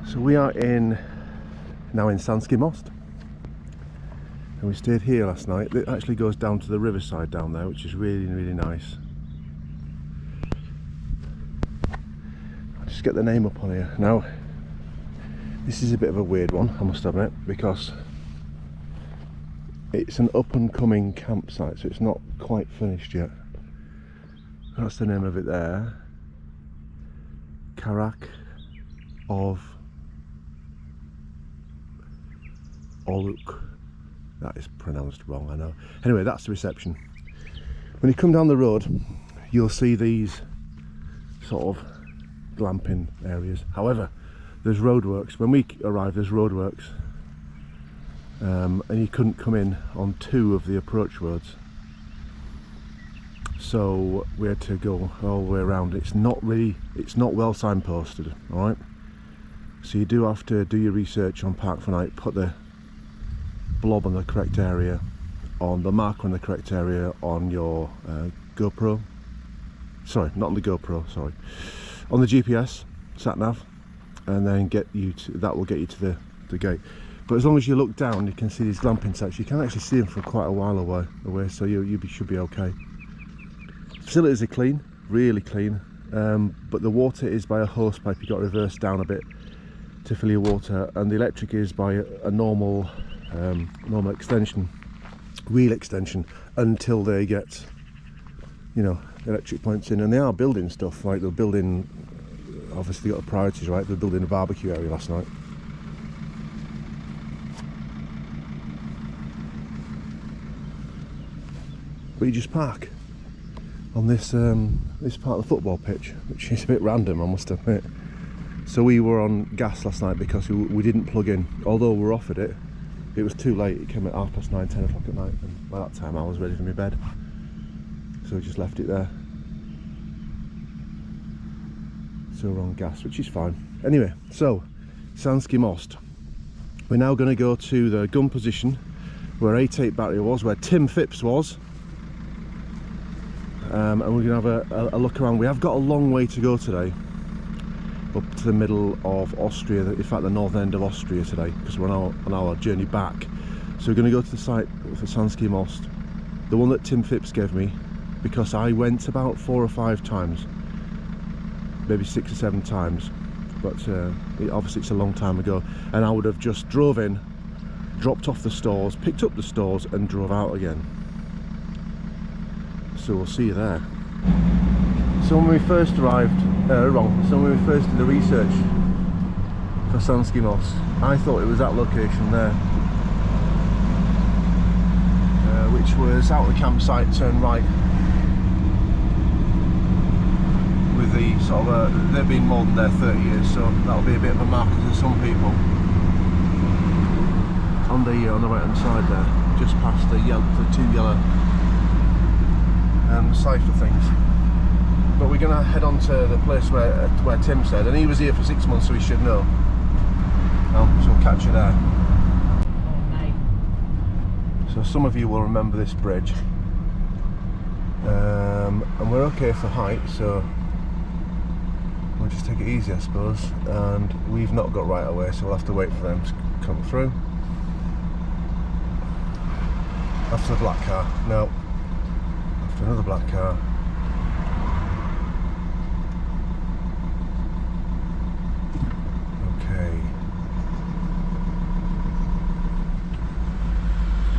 So we are now in Sanski Most, and we stayed here last night. It actually goes down to the riverside down there, which is really, really nice. I'll just get the name up on here. Now, this is a bit of a weird one, I must admit, because it's an up and coming campsite, so it's not quite finished yet. That's the name of it there. Karak of Oluk. That is pronounced wrong, I know. Anyway, that's the reception. When you come down the road, you'll see these sort of glamping areas. However, there's roadworks. When we arrived, there's roadworks, and you couldn't come in on 2 of the approach roads. So we had to go all the way around. It's not well signposted, all right? So you do have to do your research on Park for Night, put the blob on the correct area, on the marker on the correct area on your GoPro. Sorry, not on the GoPro, sorry. On the GPS, sat nav, and then that will get you to the gate. But as long as you look down, you can see these glamping sites. You can actually see them from quite a while away, so you should be okay. Facilities are clean, really clean, but the water is by a hose pipe. You've got to reverse down a bit to fill your water, and the electric is by a normal extension, wheel extension, until they get, electric points in. And they are building stuff, like they're building, obviously got the priorities right, they're building a barbecue area last night. But you just park on this part of the football pitch, which is a bit random, I must admit. So we were on gas last night because we didn't plug in. Although we were offered it, it was too late. It came at 9:30, 10 o'clock at night, and by that time I was ready for my bed. So we just left it there. So we're on gas, which is fine. Anyway, so Sanski Most. We're now going to go to the gun position where 88 battery was, where Tim Phipps was. And we're going to have a look around. We have got a long way to go today, up to the middle of Austria, in fact the northern end of Austria today, because we're on our journey back. So we're going to go to the site for Sanski Most, the one that Tim Phipps gave me, because I went about 4 or 5 times, maybe 6 or 7 times, but obviously it's a long time ago, and I would have just drove in, dropped off the stores, picked up the stores and drove out again. So we'll see you there. So when we first arrived, so when we first did the research for Sanski Most, I thought it was that location there, which was out of the campsite, turn right, with the sort of, they've been more than there 30 years, so that'll be a bit of a marker to some people. On the right hand side there, just past the 2 yellow cipher things. But we're going to head on to the place where Tim said, and he was here for 6 months, so he should know. So we'll catch you there. So some of you will remember this bridge, and we're okay for height, so we'll just take it easy, I suppose. And we've not got right away, so we'll have to wait for them to come through. After the black car, no, after another black car.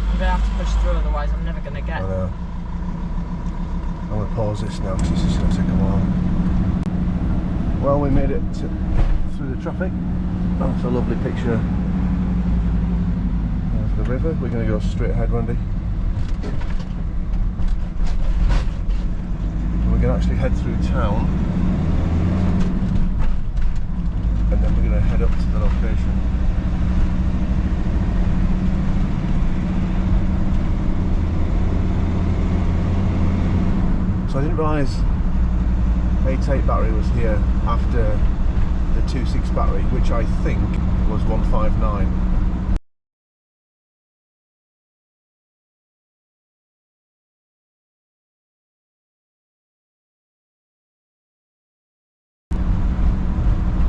I'm going to have to push through, otherwise I'm never going to get. I know. I'm going to pause this now because this is going to take a while. Well, we made it through the traffic. That's a lovely picture of the river. We're going to go straight ahead, Randy. And we're going to actually head through town, and then we're going to head up to the location. So I didn't realise 88 battery was here after the 26 battery, which I think was 159.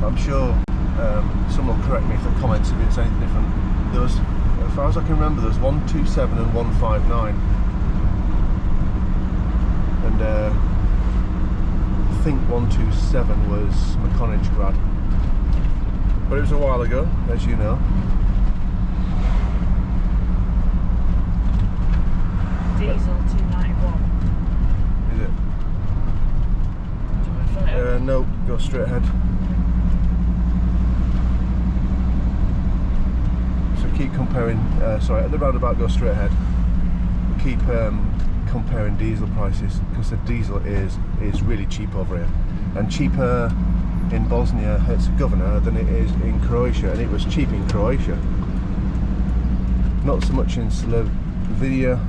I'm sure someone will correct me if the comments if it's anything different. There was, as far as I can remember, there was 127 and 159, and I think 127 was McConage grad, but it was a while ago, as you know. Diesel 291. Is it? Do you want to fill it up? No, go straight ahead. So keep comparing, sorry, at the roundabout go straight ahead. We keep comparing diesel prices, because the diesel is really cheap over here. And cheaper in Bosnia-Herzegovina than it is in Croatia, and it was cheap in Croatia. Not so much in Slovenia.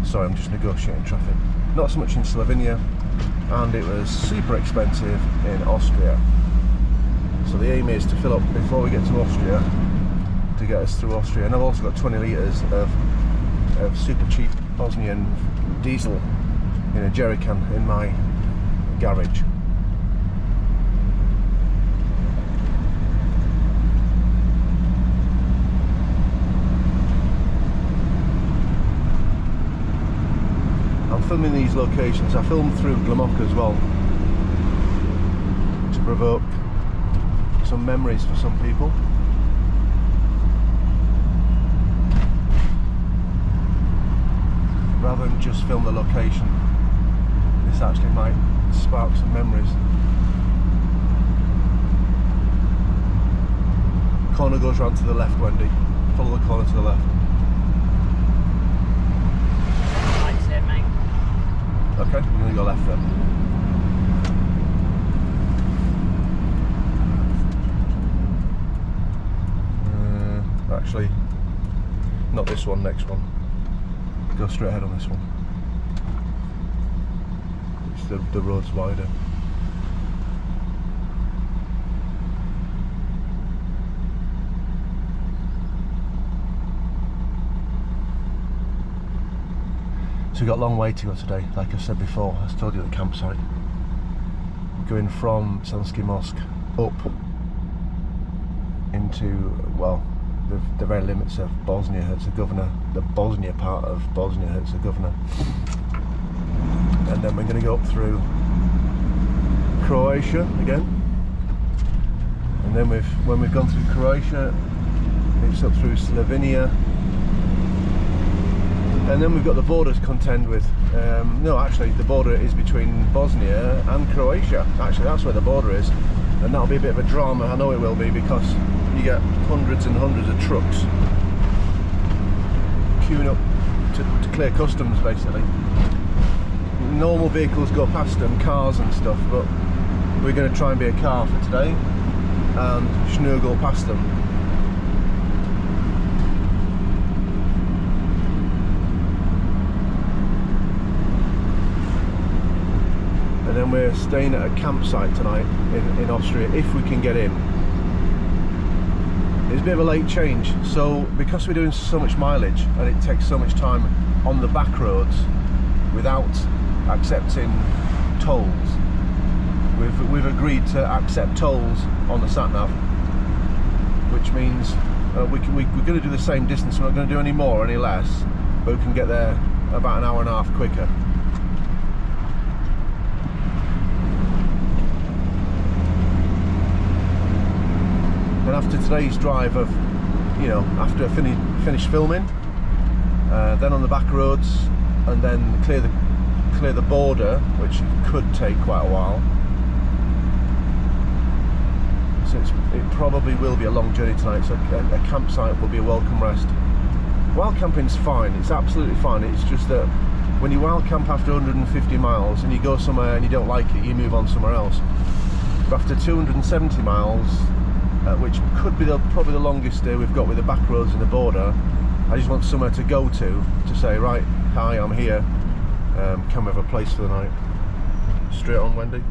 Sorry, I'm just negotiating traffic. Not so much in Slovenia, and it was super expensive in Austria. So the aim is to fill up before we get to Austria, to get us through Austria. And I've also got 20 litres of super cheap Bosnian diesel in a jerry can in my garage. I'm filming these locations. I filmed through Glamok as well, to provoke some memories for some people. Rather than just film the location, this actually might spark some memories. Corner goes round to the left, Wendy. Follow the corner to the left. Lights here, mate. Okay, I'm going to go left then. Actually, not this one, next one. Go straight ahead on this one. It's the road's wider. So we've got a long way to go today, like I said before. I told you at the campsite. We're going from Sanski Most up into, well, the very limits of Bosnia-Herzegovina, the Bosnia part of Bosnia-Herzegovina, and then we're going to go up through Croatia again, and then when we've gone through Croatia, it's up through Slovenia, and then we've got the border to contend with. No, actually the border is between Bosnia and Croatia. Actually, that's where the border is, and that'll be a bit of a drama. I know it will be, because you get hundreds and hundreds of trucks queuing up to clear customs, basically. Normal vehicles go past them, cars and stuff, but we're going to try and be a car for today and snuggle past them. And then we're staying at a campsite tonight in Austria, if we can get in. It's a bit of a late change, so because we're doing so much mileage and it takes so much time on the back roads without accepting tolls, we've agreed to accept tolls on the sat-nav, which means we're going to do the same distance. We're not going to do any more, any less, but we can get there about an hour and a half quicker. And after today's drive of, you know, after I finish filming, then on the back roads, and then clear the border, which could take quite a while. So it probably will be a long journey tonight, so a campsite will be a welcome rest. Wild camping's fine, it's absolutely fine. It's just that when you wild camp after 150 miles and you go somewhere and you don't like it, you move on somewhere else. But after 270 miles, which could be probably the longest day we've got with the back roads and the border, I just want somewhere to go to say, right, hi, I'm here, can we have a place for the night? Straight on, Wendy.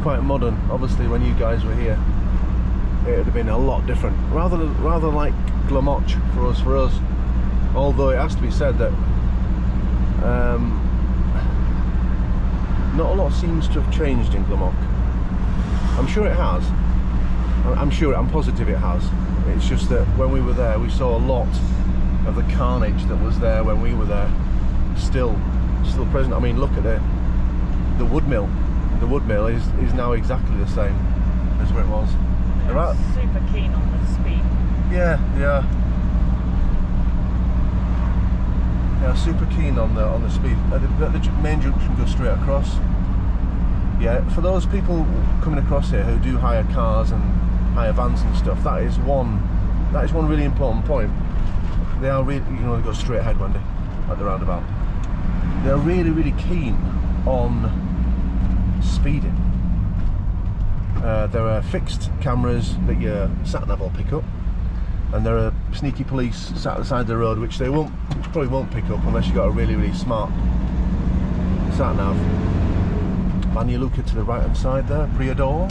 quite modern. Obviously, when you guys were here, it would have been a lot different. Rather like Glamoch for us. Although it has to be said that not a lot seems to have changed in Glamoch. I'm sure it has. I'm positive it has. It's just that when we were there, we saw a lot of the carnage that was there when we were there still present. I mean, look at the wood mill. The wood mill is now exactly the same as where it was. They're super keen on the speed. Yeah, super keen on the speed. The main junction goes straight across. Yeah, for those people coming across here who do hire cars and hire vans and stuff, that is one really important point. They are really, you know, go straight ahead, Wendy, at the roundabout. They're really keen on speeding. There are fixed cameras that your sat-nav will pick up, and there are sneaky police sat at the side of the road which probably won't pick up unless you've got a really smart sat-nav. Manuluka to the right hand side there, Priador.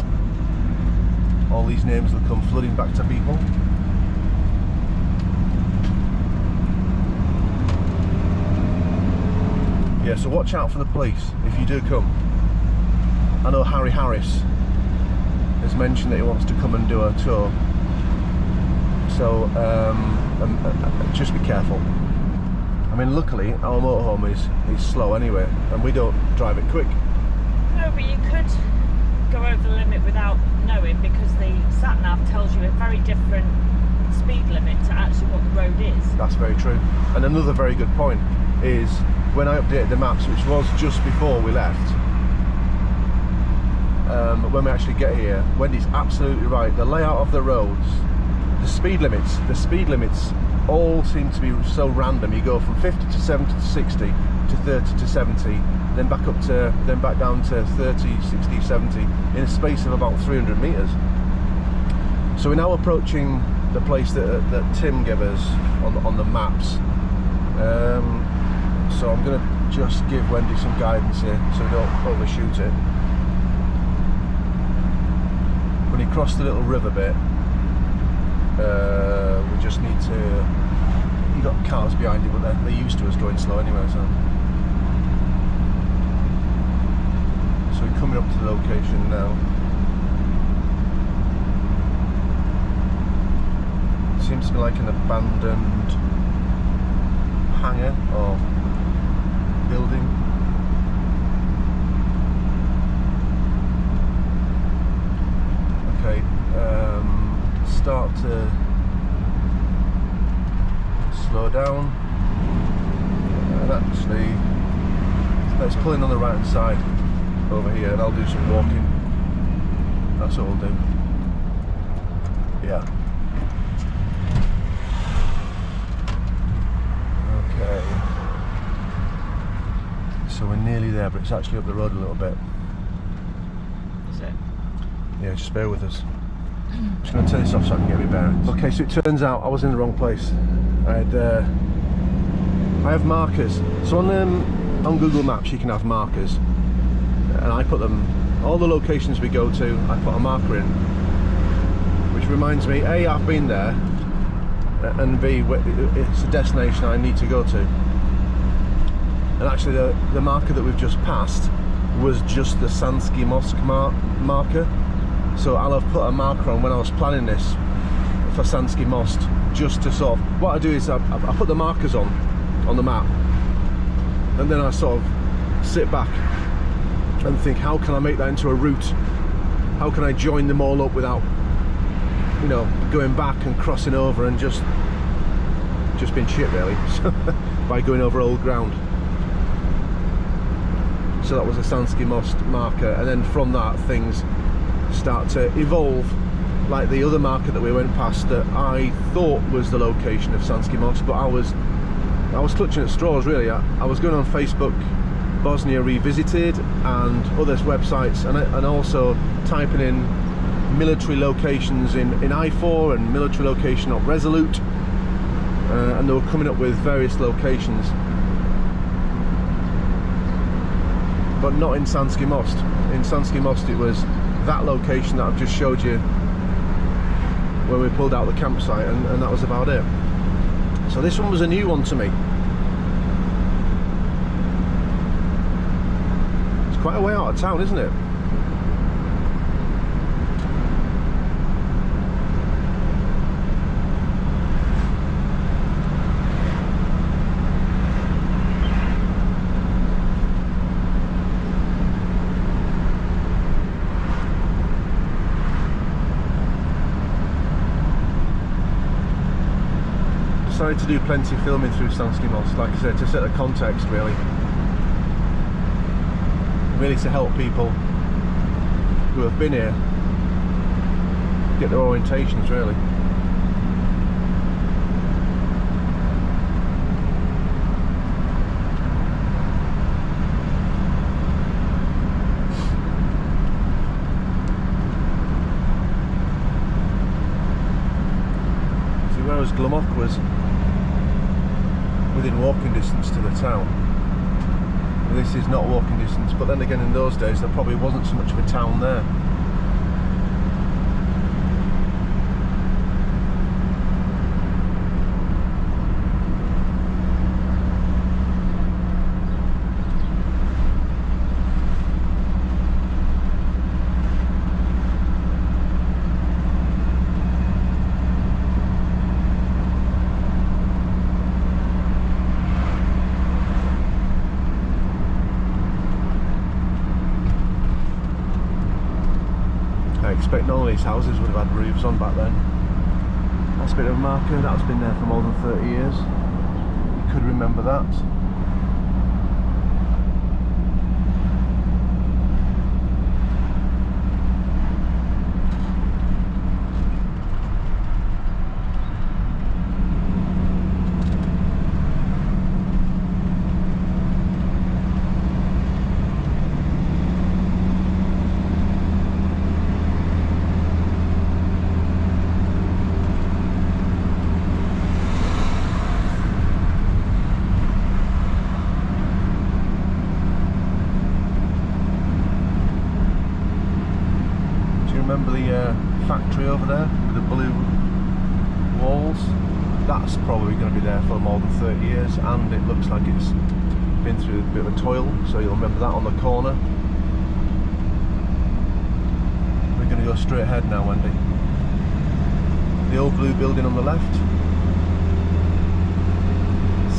All these names will come flooding back to people. Yeah, so watch out for the police if you do come. I know Harry Harris has mentioned that he wants to come and do a tour, so just be careful. I mean, luckily our motorhome is slow anyway, and we don't drive it quick. No, but you could go over the limit without knowing, because the sat-nav tells you a very different speed limit to actually what the road is. That's very true. And another very good point is, when I updated the maps, which was just before we left, when we actually get here, Wendy's absolutely right. The layout of the roads, the speed limits all seem to be so random. You go from 50 to 70 to 60 to 30 to 70, then back down to 30, 60, 70 in a space of about 300 meters. So we're now approaching the place that Tim gave us on the maps. So I'm going to just give Wendy some guidance here so we don't overshoot it. When you cross the little river bit, we just need to... You've got cars behind you, but they're used to us going slow anyway, so we're coming up to the location now. It seems to be like an abandoned hangar or building. Okay, start to slow down, and actually let's pull in on the right hand side over here, and I'll do some walking. That's what we'll do. Yeah. Okay. So we're nearly there, but it's actually up the road a little bit. Is it? Yeah, just bear with us. I'm just going to turn this off so I can get my bearings. Okay, so it turns out I was in the wrong place. I have markers. So on Google Maps you can have markers, and I put them, all the locations we go to, I put a marker in, which reminds me, A, I've been there, and B, it's a destination I need to go to. And actually the marker that we've just passed was just the Sanski Mosque marker. So I'll have put a marker on when I was planning this for Sanski Most, just to sort of, what I do is I put the markers on the map, and then I sort of sit back and think, how can I make that into a route? How can I join them all up without, you know, going back and crossing over and just being shit really, by going over old ground. So that was a Sanski Most marker, and then from that things start to evolve, like the other marker that we went past that I thought was the location of Sanski Most, but I was clutching at straws really. I was going on Facebook Bosnia Revisited and other websites, and also typing in military locations in I4 and military location of Resolute, and they were coming up with various locations, but not in Sanski Most. In Sanski Most it was that location that I've just showed you where we pulled out the campsite, and that was about it. So this one was a new one to me. It's quite a way out of town, isn't it? Decided to do plenty of filming through Sanski Most, like I said, to set the context really to help people who have been here get their orientations really. See, whereas Glummock was within walking distance to the town, this is not walking distance, but then again in those days there probably wasn't so much of a town there. I expect none of these houses would have had roofs on back then. That's a bit of a marker, that's been there for more than 30 years. You could remember that. Remember the factory over there with the blue walls? That's probably going to be there for more than 30 years, and it looks like it's been through a bit of a toil, so you'll remember that on the corner. We're going to go straight ahead now, Wendy. The old blue building on the left,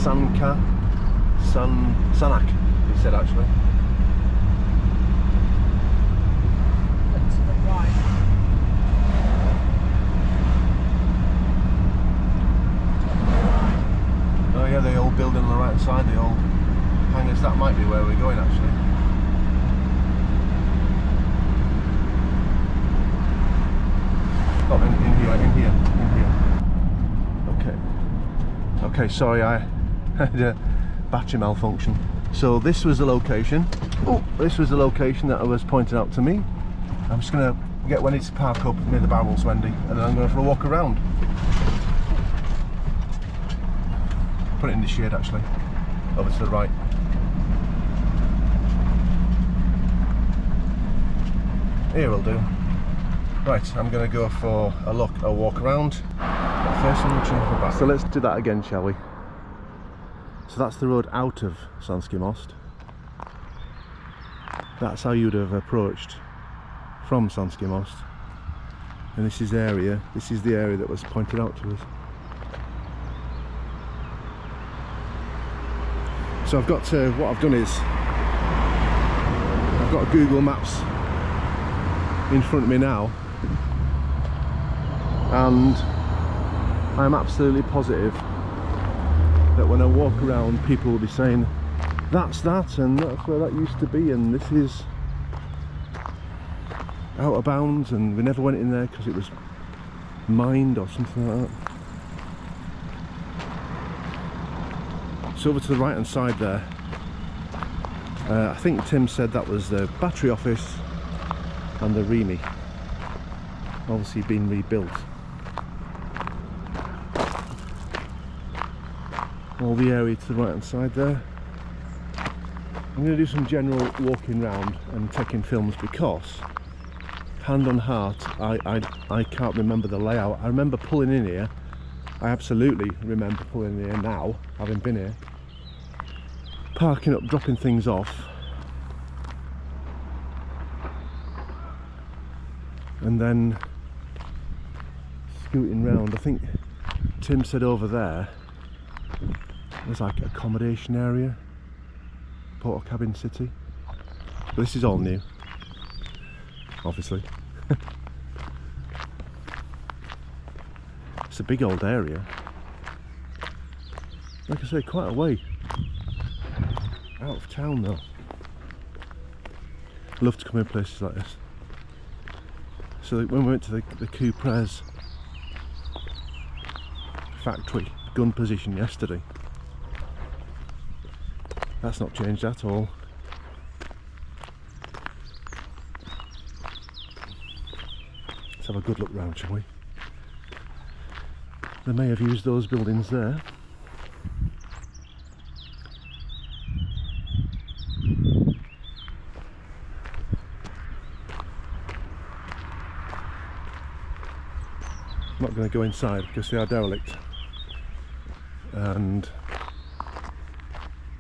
Sanak, he said actually. The old building on the right side, the old hangars, that might be where we're going actually. Oh, in here. Okay, sorry, I had a battery malfunction. So this was the location. Oh, this was the location that was pointed out to me. I'm just going to get Wendy to park up near the barrels, Wendy, and then I'm going for a walk around. Put it in the shade actually, over to the right. Here will do. Right, I'm going to go for a walk around. But first I'm going to change my back. So let's do that again, shall we? So that's the road out of Sanski Most. That's how you'd have approached from Sanski Most. And this is the area that was pointed out to us. So I've got to, what I've done is, I've got Google Maps in front of me now, and I'm absolutely positive that when I walk around people will be saying, that's that, and that's where that used to be, and this is out of bounds, and we never went in there because it was mined or something like that. So over to the right hand side there, I think Tim said that was the battery office and the REMI, obviously being rebuilt. All the area to the right hand side there. I'm going to do some general walking round and taking films because hand on heart, I can't remember the layout. I remember pulling in here. I absolutely remember pulling in here now, having been here. Parking up, dropping things off. And then scooting round. I think Tim said over there there's like accommodation area, Portakabin City. But this is all new, obviously. It's a big old area. Like I say, quite a way out of town though. I love to come in places like this. So when we went to the Cuprez factory gun position yesterday, that's not changed at all. Let's have a good look round, shall we? They may have used those buildings there. I'm not going to go inside because they are derelict, and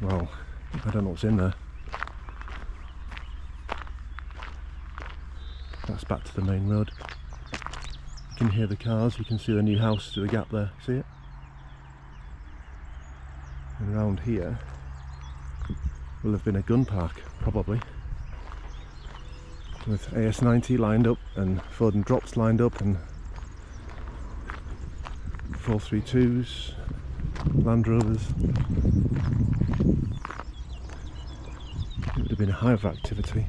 well, I don't know what's in there. That's back to the main road. You can hear the cars, you can see the new house through the gap there, see it? And around here will have been a gun park, probably, with AS-90 lined up and Foden drops lined up and 432s, Land Rovers. It would have been a hive of activity.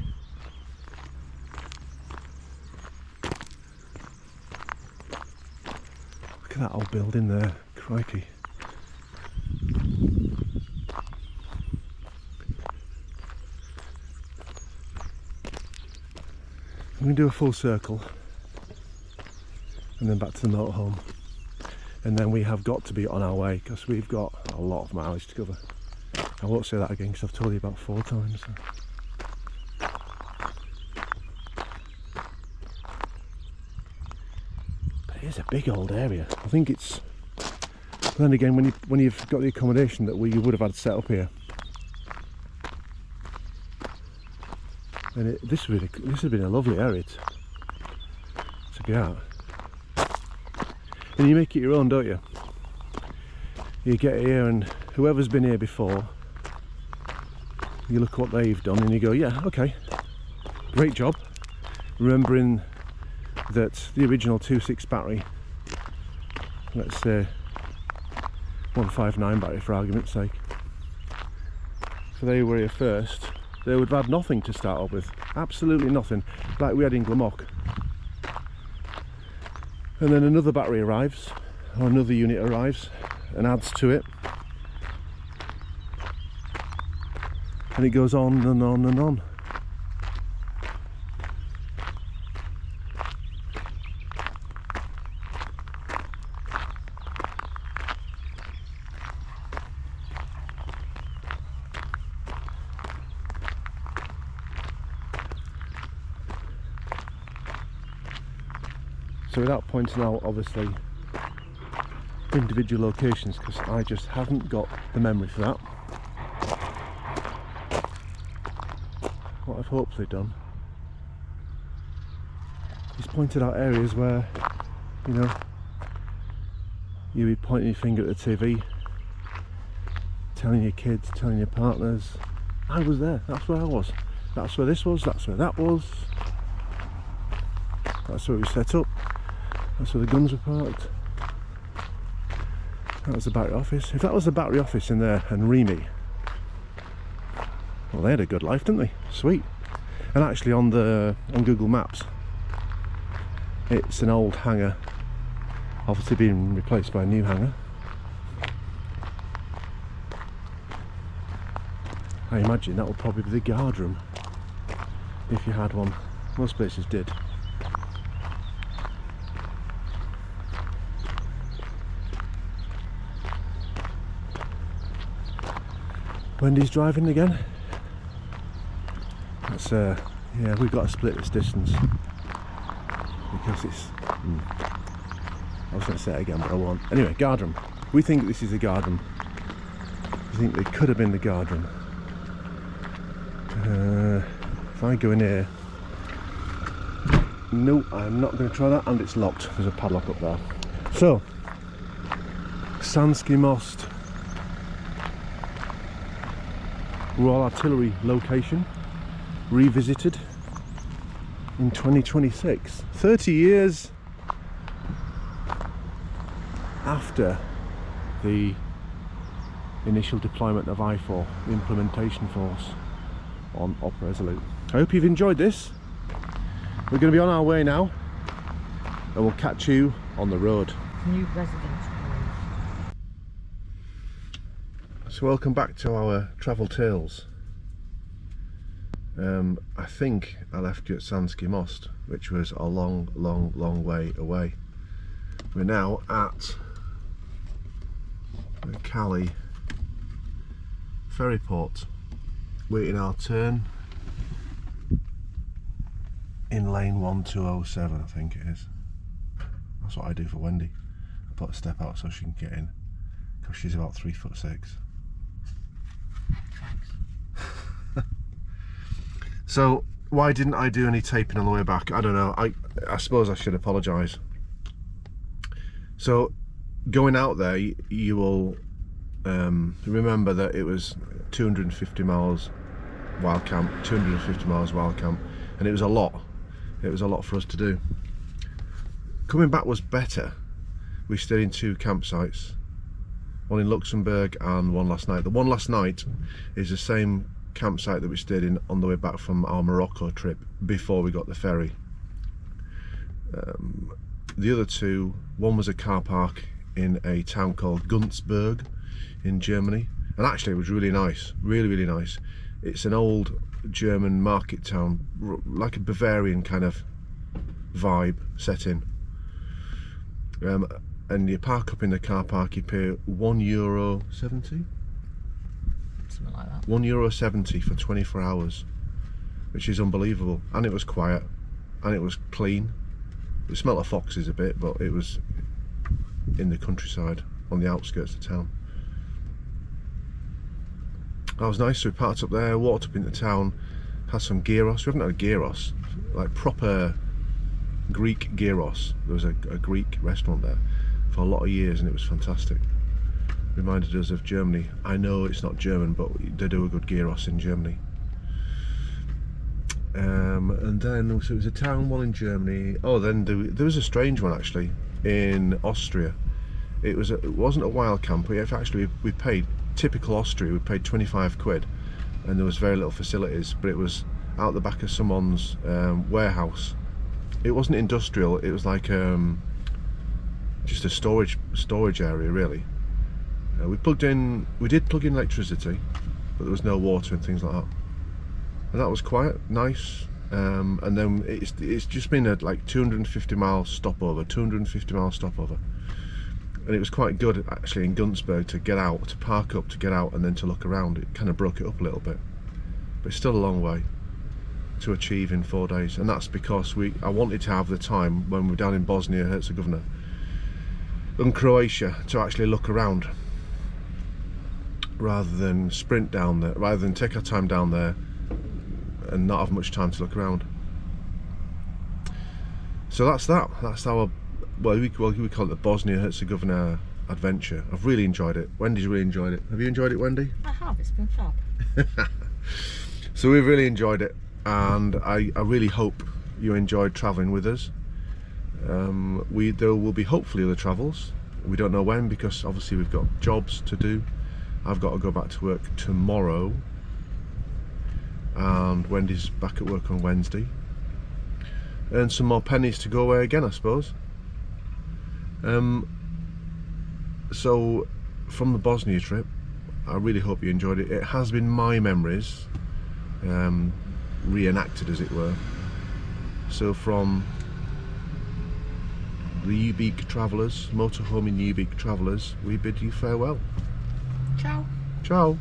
Look at that old building there, crikey. I'm going to do a full circle and then back to the motorhome. And then we have got to be on our way because we've got a lot of mileage to cover. I won't say that again because I've told you about 4 times. But it is a big old area. I think it's. Then again, when you've got the accommodation that you would have had set up here, then this would have been a lovely area to be out. And you make it your own, don't you? You get here and whoever's been here before, you look at what they've done and you go, yeah, okay, great job. Remembering that the original 2.6 battery, let's say 159 battery for argument's sake, if they were here first, they would have had nothing to start off with, absolutely nothing, like we had in Glamok. And then another battery arrives, or another unit arrives and adds to it, and it goes on and on and on. So without pointing out obviously individual locations, because I just haven't got the memory for that. What I've hopefully done is pointed out areas where, you know, you'll be pointing your finger at the TV, telling your kids, telling your partners, I was there, that's where I was, that's where this was, that's where that was, that's where we set up, that's where the guns were parked. That was the battery office. If that was the battery office in there and Remy, well, they had a good life, didn't they? Sweet. And actually on Google Maps, it's an old hangar, obviously being replaced by a new hangar. I imagine that would probably be the guard room, if you had one. Most places did. Wendy's driving again. That's yeah, we've got to split this distance. because it's... I was going to say it again, but I won't. Anyway, guardroom. We think this is a guardroom. We think it could have been the guardroom. If I go in here... No, I'm not going to try that, and it's locked. There's a padlock up there. So, Sanski Most Royal Artillery location, revisited in 2026. 30 years after the initial deployment of I-4, the implementation force on Op Resolute. I hope you've enjoyed this. We're going to be on our way now, and we'll catch you on the road. New residential road. So welcome back to our travel tales. I think I left you at Sanski Most, which was a long way away. We're now at the Cali ferry port, waiting our turn in lane 1207, I think it is. That's what I do for Wendy. I put a step out so she can get in, because she's about 3'6". Thanks. So why didn't I do any taping on the way back? I don't know. I suppose I should apologise. So going out there, you will remember that it was 250 miles wild camp, 250 miles wild camp, and it was a lot. It was a lot for us to do. Coming back was better. We stayed in 2 campsites, one in Luxembourg and one last night. The one last night is the same campsite that we stayed in on the way back from our Morocco trip before we got the ferry. The other 2, one was a car park in a town called Günzburg in Germany, and actually it was really nice, really nice. It's an old German market town, like a Bavarian kind of vibe set in. And you park up in the car park, you pay €1.70? Something like that. €1.70 for 24 hours, which is unbelievable. And it was quiet, and it was clean. It smelled of foxes a bit, but it was in the countryside, on the outskirts of town. That was nice. So we parked up there, walked up into town, had some gyros. We haven't had a gyros, like proper Greek gyros. There was a Greek restaurant there for a lot of years, and it was fantastic. Reminded us of Germany. I know it's not German, but they do a good gyros in Germany. And then so it was a town one in Germany. Oh, then there was a strange one actually in Austria. It wasn't a wild camp. We paid typical Austria. We paid 25 quid, and there was very little facilities. But it was out the back of someone's warehouse. It wasn't industrial. It was like just a storage area really. We did plug in electricity, but there was no water and things like that. And that was quite nice. And then it's just been a like 250 mile stopover, and it was quite good actually in Günzburg to get out, to park up, to get out, and then to look around. It kind of broke it up a little bit, but it's still a long way to achieve in 4 days, and that's because I wanted to have the time when we were down in Bosnia Herzegovina and Croatia to actually look around, rather than sprint down there, rather than take our time down there and not have much time to look around. So that's our, well, we call it the Bosnia Herzegovina adventure. I've really enjoyed it. Wendy's really enjoyed it. Have you enjoyed it, Wendy? I have, it's been fab. So we've really enjoyed it, and I really hope you enjoyed travelling with us. There will be hopefully other travels. We don't know when, because obviously we've got jobs to do. I've got to go back to work tomorrow, and Wendy's back at work on Wednesday. Earn some more pennies to go away again, I suppose. So from the Bosnia trip, I really hope you enjoyed it. It has been my memories reenacted, as it were. So from the Ubeek Travellers, motorhome in Ubeek Travellers, we bid you farewell. Ciao. Ciao.